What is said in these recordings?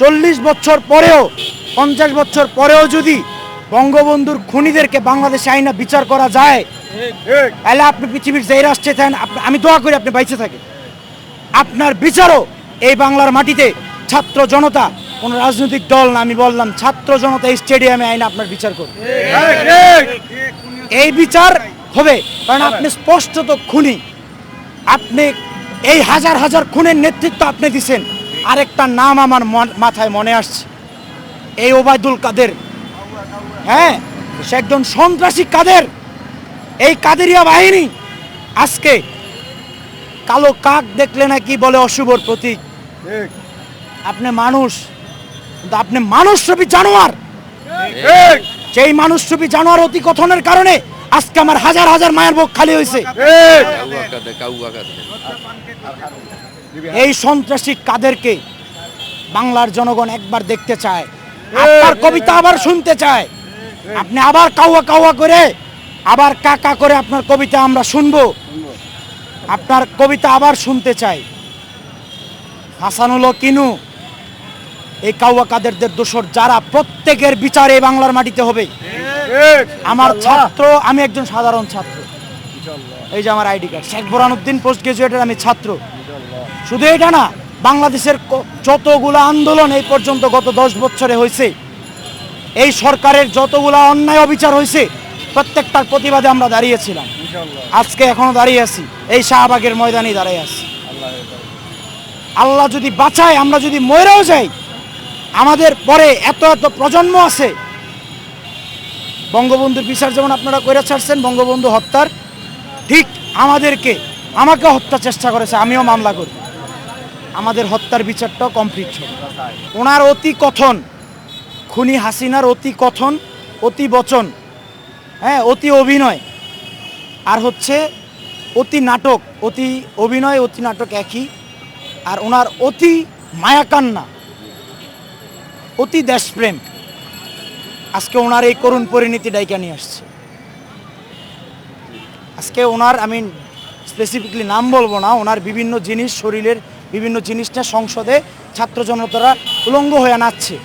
40 বছর পরেও 50 বছর পরেও যদি বঙ্গবন্ধুর খুনিদেরকে বাংলাদেশে আইনা বিচার করা যায়, তাহলে আপনি পৃথিবীর যে রাষ্ট্রে থাকেন, আমি দোয়া করি আপনি বাইচে থাকেন। আপনার বিচারও এই বাংলার মাটিতে ছাত্র জনতা, কোন রাজনৈতিক দল না, আমি বললাম ছাত্র জনতা স্টেডিয়ামে আইনা আপনার বিচার করবে। এই বিচার হবে, কারণ আপনি স্পষ্টত খুনি। আপনি এই হাজার হাজার খুনের নেতৃত্ব আপনি দিচ্ছেন। আরেকটা নাম আমার মাথায় মনে আসছে, এই ওবায়দুল কাদের। হ্যাঁ, সে একজন সন্ত্রাসী কাদের। এই কাদেরিয়া বাহিনী আজকে কালো কাক দেখলে নাকি বলে অশুভর প্রতীক। আপনি মানুষ, কিন্তু আপনি মানুষরূপী জানোয়ার। সেই মানুষরূপী জানোয়ার অতি কথনের কারণে আজকে আমার হাজার হাজার মায়ের বুক খালি হয়েছে। এই সন্ত্রাসী কাদেরকে বাংলার জনগণ একবার দেখতে চায়, আপনার কবিতা আবার শুনতে চায়। আপনি আবার কাউয়া কাউয়া করে, আবার কাকা করে আপনার কবিতা আমরা শুনবো। আপনার কবিতা আবার শুনতে চাই। হাসানুল কিনু, এই কাউয়া কাদেরদের দোসর যারা, প্রত্যেকের বিচার এই বাংলার মাটিতে হবে। আমার ছাত্র, আমি একজন সাধারণ ছাত্র। এই যে আমার ID card, Sheikh Borhanuddin post গ্রাজুয়েটের আমি ছাত্র। শুধু এটা না, বাংলাদেশের যতগুলো আন্দোলন এই পর্যন্ত গত 10 বছরে হয়েছে, এই সরকারের যতগুলো অন্যায় অবিচার হয়েছে, প্রত্যেকটার প্রতিবাদে আমরা দাঁড়িয়েছিলাম। আজকে এখনো দাঁড়িয়ে আছি, এই শাহবাগের ময়দানে দাঁড়িয়ে আছি। আল্লাহ যদি বাঁচায়, আমরা যদি মরেও যাই, আমাদের পরে এত এত প্রজন্ম আছে। বঙ্গবন্ধুর বিচার যেমন আপনারা করে ছাড়ছেন, বঙ্গবন্ধু হত্যার, ঠিক আমাকে হত্যা চেষ্টা করেছে, আমিও মামলা করি। আমাদের হত্যার বিচারটাও কমপ্লিট হবে। ওনার অতি কথন, খুনি হাসিনার অতি কথন, অতি বচন, হ্যাঁ, অতি অভিনয়, আর হচ্ছে অতি নাটক। অতি অভিনয়, অতি নাটক একই। আর ওনার অতি মায়াকান্না, অতি দেশপ্রেম, আজকে ওনার এই করুণ পরিণতি ডাইকা নিয়ে আসছে। আজকে ওনার, আমি স্পেসিফিকলি নাম বলবো না, ওনার বিভিন্ন জিনিস, শরীরের বিভিন্ন জিনিসটা সংসদে ছাত্র জনতারা উলঙ্গ হয়ে নাচছে।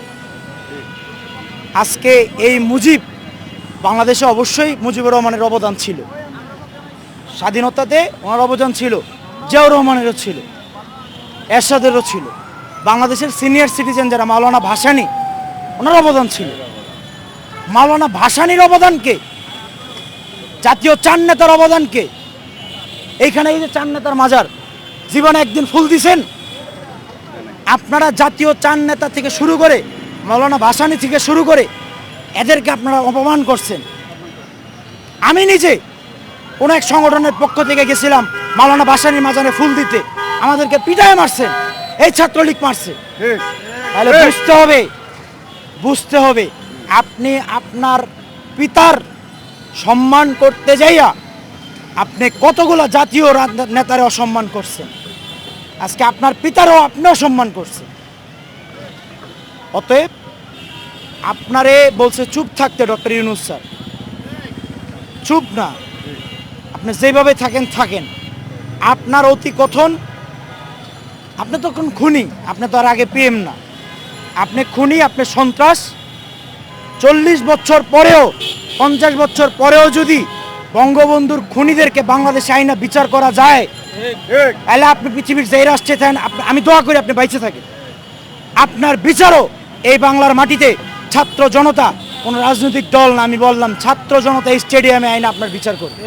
আজকে এই মুজিব, বাংলাদেশে অবশ্যই মুজিবুর রহমানের অবদান ছিল, স্বাধীনতাতে ওনার অবদান ছিল, জিয়াউর রহমানেরও ছিল, এরশাদেরও ছিল, বাংলাদেশের সিনিয়র সিটিজেন যারা, মাওলানা ভাসানী, ওনার অবদান ছিল। মাওলানা ভাসানীর অবদানকে, জাতীয় চার নেতার অবদানকে, এইখানে এই যে চার নেতার মাজার, জীবনে একদিন ফুল দিছেন আপনারা? জাতীয় চার নেতা থেকে শুরু করে, মাওলানা ভাসানী থেকে শুরু করে, এদেরকে আপনারা অপমান করছেন। আমি নিজে কোনো এক সংগঠনের পক্ষ থেকে গেছিলাম মাওলানা ভাসানীর মাজারে ফুল দিতে, আমাদেরকে পিটায় মারছেন, এই ছাত্রলীগ মারছে। তাহলে বুঝতে হবে আপনি আপনার পিতার সম্মান করতে যাইয়া আপনি কতগুলো জাতীয় নেতারে অসম্মান করছেন। আজকে আপনার পিতারও আপনি অসম্মান করছেন। অতএব আপনারে বলছে চুপ থাকতে ডক্টর ইউনূস স্যার, চুপ না, আপনি যেভাবে থাকেন। আপনার অতি কথন, আপনি তো কোন খুনি, আপনি তো আর আগে পিএম না, আপনি খুনি, আপনি সন্ত্রাস। 40 বছর পরেও 50 বছর পরেও যদি বঙ্গবন্ধুর খুনিদেরকে বাংলাদেশে আইনা বিচার করা যায়, তাহলে আপনি পৃথিবীর যে রাষ্ট্রে থাকেন, আমি দোয়া করি আপনি বাইচে থাকেন। আপনার বিচারও এই বাংলার মাটিতে ছাত্র জনতা, কোন রাজনৈতিক দল না, আমি বললাম ছাত্র জনতা স্টেডিয়ামে আইনা আপনার বিচার করবে।